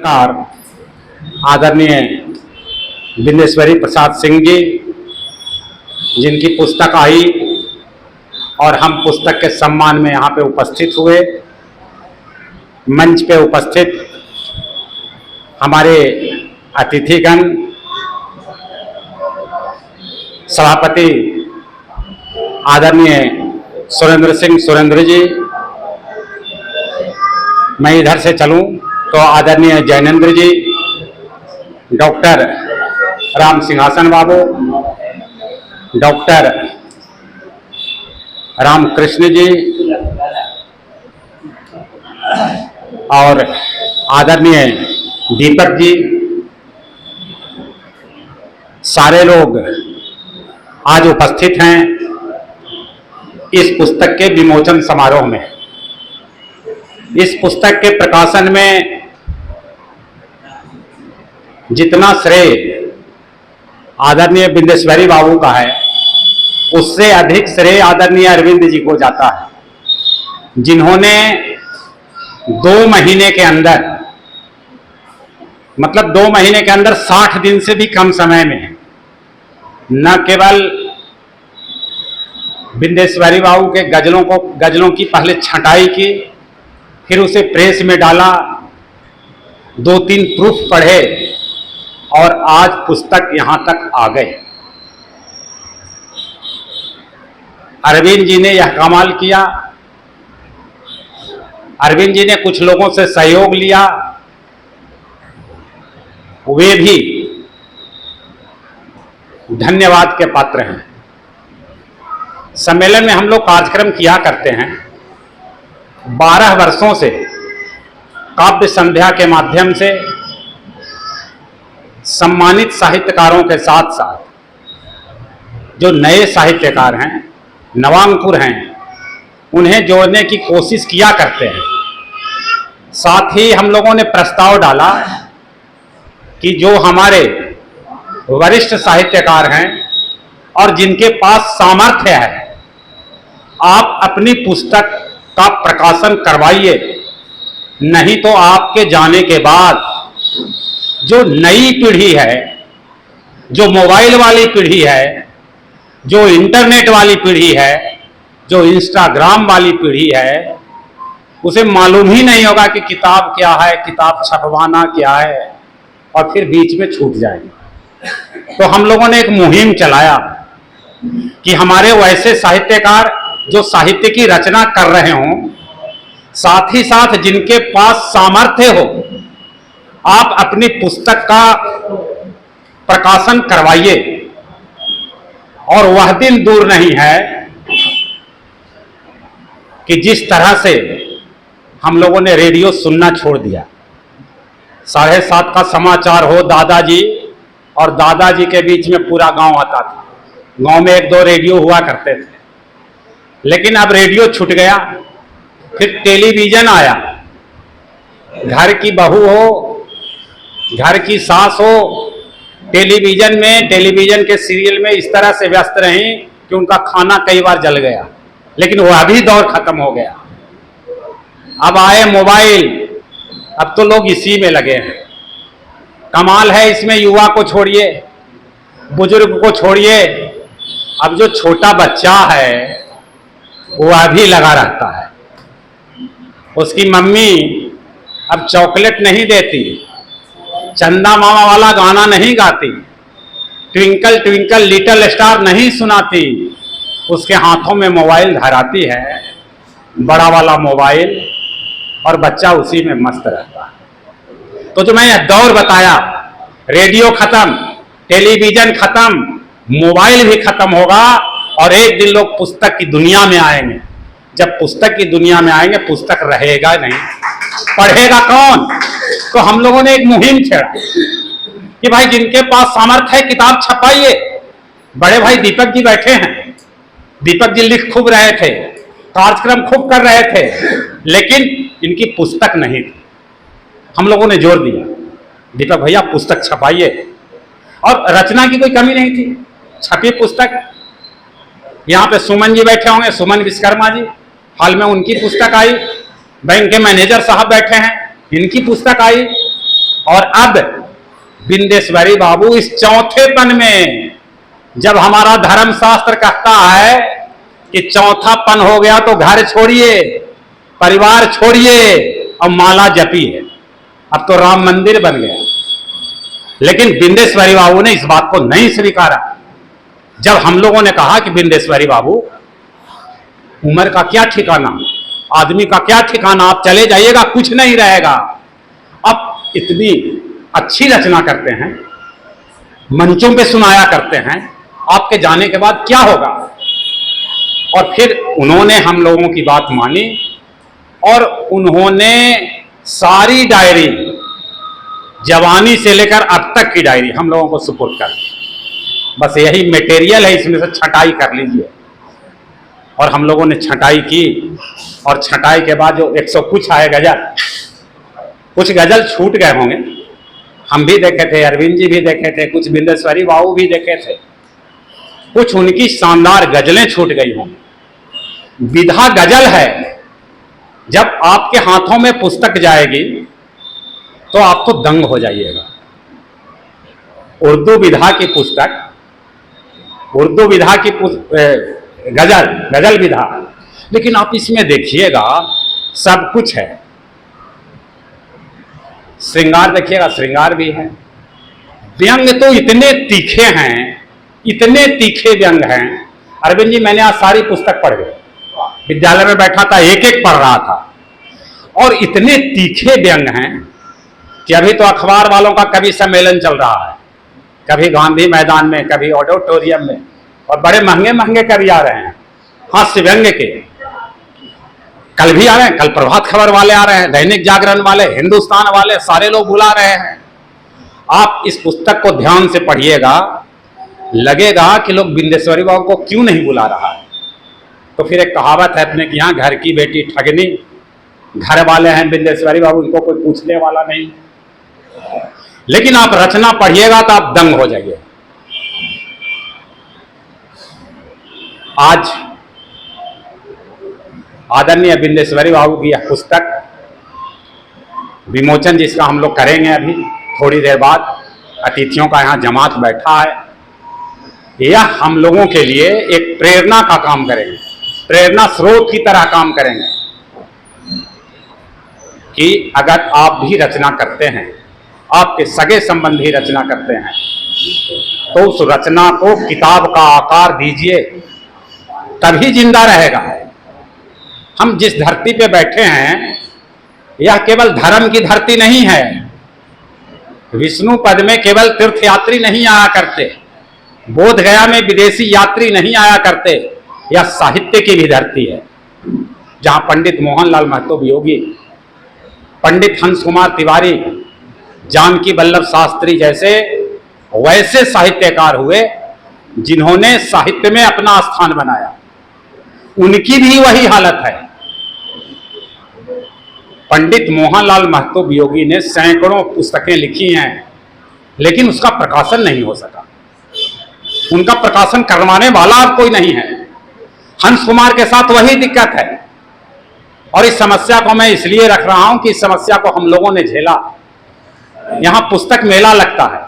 और आदरणीय बिंदेश्वरी प्रसाद सिंह जी, जिनकी पुस्तक आई और हम पुस्तक के सम्मान में यहाँ पे उपस्थित हुए। मंच पे उपस्थित हमारे अतिथिगण, सभापति आदरणीय सुरेंद्र सिंह सुरेंद्र जी, मैं इधर से चलूं तो आदरणीय जैनेन्द्र जी, डॉक्टर राम सिंहासन बाबू, डॉक्टर रामकृष्ण जी और आदरणीय दीपक जी, सारे लोग आज उपस्थित हैं इस पुस्तक के विमोचन समारोह में। इस पुस्तक के प्रकाशन में जितना श्रेय आदरणीय बिंदेश्वरी बाबू का है, उससे अधिक श्रेय आदरणीय अरविंद जी को जाता है, जिन्होंने 2 महीने के अंदर, मतलब 2 महीने के अंदर 60 दिन से भी कम समय में न केवल बिंदेश्वरी बाबू के गजलों की पहले छंटाई की, फिर उसे प्रेस में डाला, 2-3 प्रूफ पढ़े और आज पुस्तक यहां तक आ गए। अरविंद जी ने यह कमाल किया। अरविंद जी ने कुछ लोगों से सहयोग लिया, वे भी धन्यवाद के पात्र हैं। सम्मेलन में हम लोग कार्यक्रम किया करते हैं। 12 वर्षों से काव्य संध्या के माध्यम से सम्मानित साहित्यकारों के साथ साथ जो नए साहित्यकार हैं, नवांकुर हैं, उन्हें जोड़ने की कोशिश किया करते हैं। साथ ही हम लोगों ने प्रस्ताव डाला कि जो हमारे वरिष्ठ साहित्यकार हैं और जिनके पास सामर्थ्य है, आप अपनी पुस्तक का प्रकाशन करवाइए, नहीं तो आपके जाने के बाद जो नई पीढ़ी है, जो मोबाइल वाली पीढ़ी है, जो इंटरनेट वाली पीढ़ी है, जो इंस्टाग्राम वाली पीढ़ी है, उसे मालूम ही नहीं होगा कि किताब क्या है, किताब छपवाना क्या है, और फिर बीच में छूट जाएंगे। तो हम लोगों ने एक मुहिम चलाया कि हमारे वैसे साहित्यकार जो साहित्य की रचना कर रहे हों, साथ ही साथ जिनके पास सामर्थ्य हो, आप अपनी पुस्तक का प्रकाशन करवाइए। और वह दिन दूर नहीं है कि जिस तरह से हम लोगों ने रेडियो सुनना छोड़ दिया। 7:30 का समाचार हो, दादाजी और दादाजी के बीच में पूरा गांव आता था। गांव में 1-2 रेडियो हुआ करते थे, लेकिन अब रेडियो छूट गया। फिर टेलीविजन आया। घर की बहू हो, घर की सास हो, टेलीविजन में, टेलीविजन के सीरियल में इस तरह से व्यस्त रहीं कि उनका खाना कई बार जल गया। लेकिन वह भी दौर खत्म हो गया। अब आए मोबाइल, अब तो लोग इसी में लगे हैं। कमाल है इसमें, युवा को छोड़िए, बुजुर्ग को छोड़िए, अब जो छोटा बच्चा है वह भी लगा रहता है। उसकी मम्मी अब चॉकलेट नहीं देती, चंदा मामा वाला गाना नहीं गाती, ट्विंकल ट्विंकल लिटिल स्टार नहीं सुनाती, उसके हाथों में मोबाइल धराती है, बड़ा वाला मोबाइल, और बच्चा उसी में मस्त रहता है। तो जो मैं यह दौर बताया, रेडियो खत्म, टेलीविजन खत्म, मोबाइल भी खत्म होगा, और एक दिन लोग पुस्तक की दुनिया में आएंगे। जब पुस्तक की दुनिया में आएंगे, पुस्तक रहेगा नहीं, पढ़ेगा कौन? तो हम लोगों ने एक मुहिम छेड़ा कि भाई जिनके पास सामर्थ्य है, किताब छपाइए। बड़े भाई दीपक जी बैठे हैं। दीपक जी लिख खूब रहे थे, कार्यक्रम खूब कर रहे थे, लेकिन इनकी पुस्तक नहीं थी। हम लोगों ने जोर दिया, दीपक भैया पुस्तक छपाइए। और रचना की कोई कमी नहीं थी, छपी पुस्तक। यहाँ पे सुमन जी बैठे होंगे, सुमन विश्वकर्मा जी, हाल में उनकी पुस्तक आई। बैंक के मैनेजर साहब बैठे हैं, इनकी पुस्तक आई। और अब बिंदेश्वरी बाबू इस चौथेपन में, जब हमारा धर्मशास्त्र कहता है कि चौथापन हो गया तो घर छोड़िए, परिवार छोड़िए और माला जपिए, अब तो राम मंदिर बन गया। लेकिन बिंदेश्वरी बाबू ने इस बात को नहीं स्वीकारा। जब हम लोगों ने कहा कि बिंदेश्वरी बाबू, उम्र का क्या ठिकाना, आदमी का क्या ठिकाना, आप चले जाइएगा, कुछ नहीं रहेगा। अब इतनी अच्छी रचना करते हैं, मंचों पे सुनाया करते हैं, आपके जाने के बाद क्या होगा। और फिर उन्होंने हम लोगों की बात मानी और उन्होंने सारी डायरी, जवानी से लेकर अब तक की डायरी हम लोगों को सुपुर्द कर दी। बस यही मटेरियल है, इसमें से छटाई कर लीजिए। और हम लोगों ने छटाई की, और छटाई के बाद जो 100 कुछ आए गजल, कुछ गजल छूट गए होंगे, हम भी देखे थे, अरविंद जी भी देखे थे, कुछ बिंदेश्वरी बाबू भी देखे थे, कुछ उनकी शानदार गजलें छूट गई होंगी। विधा गजल है। जब आपके हाथों में पुस्तक जाएगी तो आप तो दंग हो जाइएगा। उर्दू विधा की पुस्तक, उर्दू विधा की गजल विधा, लेकिन आप इसमें देखिएगा सब कुछ है। श्रृंगार देखिएगा, श्रृंगार भी है। व्यंग तो इतने तीखे हैं, इतने तीखे व्यंग हैं। अरविंद जी, मैंने आज सारी पुस्तक पढ़ गए, विद्यालय में बैठा था, एक एक पढ़ रहा था, और इतने तीखे व्यंग हैं कि अभी तो अखबार वालों का कभी सम्मेलन चल रहा है, कभी गांधी मैदान में, कभी ऑडिटोरियम में, और बड़े महंगे महंगे कवि आ रहे हैं हास्य व्यंग के। कल भी आ रहे हैं, कल प्रभात खबर वाले आ रहे हैं, दैनिक जागरण वाले, हिंदुस्तान वाले, सारे लोग बुला रहे हैं। आप इस पुस्तक को ध्यान से पढ़िएगा, लगेगा कि लोग बिंदेश्वरी बाबू को क्यों नहीं बुला रहा है। तो फिर एक कहावत है अपने कि यहाँ, घर की बेटी ठगनी, घर वाले हैं बिंदेश्वरी बाबू, इनको कोई पूछने वाला नहीं। लेकिन आप रचना पढ़िएगा तो आप दंग हो जाइए। आज आदरणीय बिंदेश्वरी बाबू की यह पुस्तक विमोचन, जिसका हम लोग करेंगे अभी थोड़ी देर बाद, अतिथियों का यहाँ जमात बैठा है, यह हम लोगों के लिए एक प्रेरणा का काम करेंगे, प्रेरणा स्रोत की तरह काम करेंगे कि अगर आप भी रचना करते हैं, आपके सगे संबंधी रचना करते हैं, तो उस रचना को किताब का आकार दीजिए, तभी जिंदा रहेगा। हम जिस धरती पे बैठे हैं, यह केवल धर्म की धरती नहीं है। विष्णु पद में केवल तीर्थयात्री नहीं आया करते, बोध गया में विदेशी यात्री नहीं आया करते। यह साहित्य की भी धरती है, जहां पंडित मोहनलाल महतो वियोगी, पंडित हंस कुमार तिवारी, जानकी वल्लभ शास्त्री जैसे वैसे साहित्यकार हुए जिन्होंने साहित्य में अपना स्थान बनाया। उनकी भी वही हालत है। पंडित मोहनलाल महतो वियोगी ने सैकड़ों पुस्तकें लिखी हैं, लेकिन उसका प्रकाशन नहीं हो सका। उनका प्रकाशन करवाने वाला अब कोई नहीं है। हंस कुमार के साथ वही दिक्कत है। और इस समस्या को मैं इसलिए रख रहा हूं कि इस समस्या को हम लोगों ने झेला। यहां पुस्तक मेला लगता है,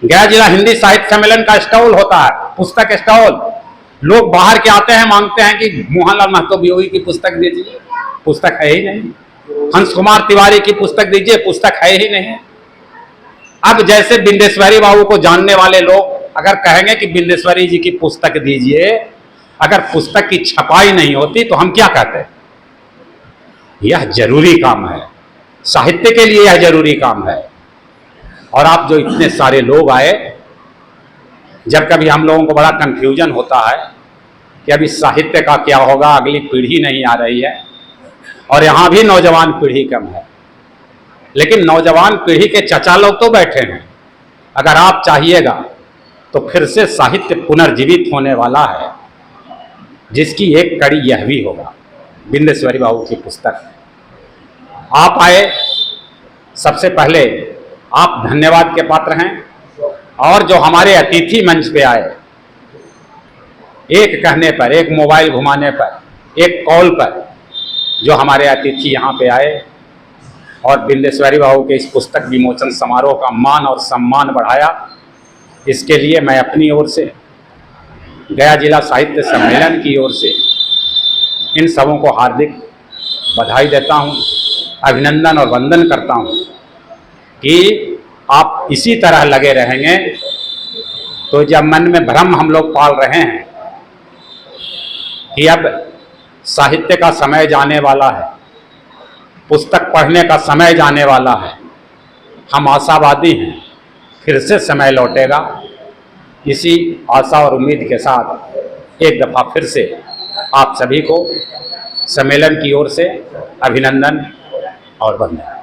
गया जिला हिंदी साहित्य सम्मेलन का स्टॉल होता है, पुस्तक स्टॉल। लोग बाहर के आते हैं, मांगते हैं कि मोहनलाल महतो वियोगी की पुस्तक दीजिए, पुस्तक है ही नहीं। हंस कुमार तिवारी की पुस्तक दीजिए, पुस्तक है ही नहीं। अब जैसे बिंदेश्वरी बाबू को जानने वाले लोग अगर कहेंगे कि बिंदेश्वरी जी की पुस्तक दीजिए, अगर पुस्तक की छपाई नहीं होती तो हम क्या कहते हैं? यह जरूरी काम है, साहित्य के लिए यह जरूरी काम है। और आप जो इतने सारे लोग आए, जब कभी हम लोगों को बड़ा कंफ्यूजन होता है कि अभी साहित्य का क्या होगा, अगली पीढ़ी नहीं आ रही है, और यहाँ भी नौजवान पीढ़ी कम है, लेकिन नौजवान पीढ़ी के चचा लोग तो बैठे हैं। अगर आप चाहिएगा तो फिर से साहित्य पुनर्जीवित होने वाला है, जिसकी एक कड़ी यह भी होगा, बिंदेश्वरी बाबू की पुस्तक। आप आए, सबसे पहले आप धन्यवाद के पात्र हैं। और जो हमारे अतिथि मंच पे आए, एक कहने पर, एक मोबाइल घुमाने पर, एक कॉल पर जो हमारे अतिथि यहाँ पे आए, और बिंदेश्वरी बाबू के इस पुस्तक विमोचन समारोह का मान और सम्मान बढ़ाया। इसके लिए मैं अपनी ओर से, गया जिला साहित्य सम्मेलन की ओर से इन सबों को हार्दिक बधाई देता हूँ, अभिनंदन और वंदन करता हूँ कि आप इसी तरह लगे रहेंगे तो जब मन में भ्रम हम लोग पाल रहे हैं कि अब साहित्य का समय जाने वाला है, पुस्तक पढ़ने का समय जाने वाला है, हम आशावादी हैं, फिर से समय लौटेगा। इसी आशा और उम्मीद के साथ एक दफ़ा फिर से आप सभी को सम्मेलन की ओर से अभिनंदन और वंदन।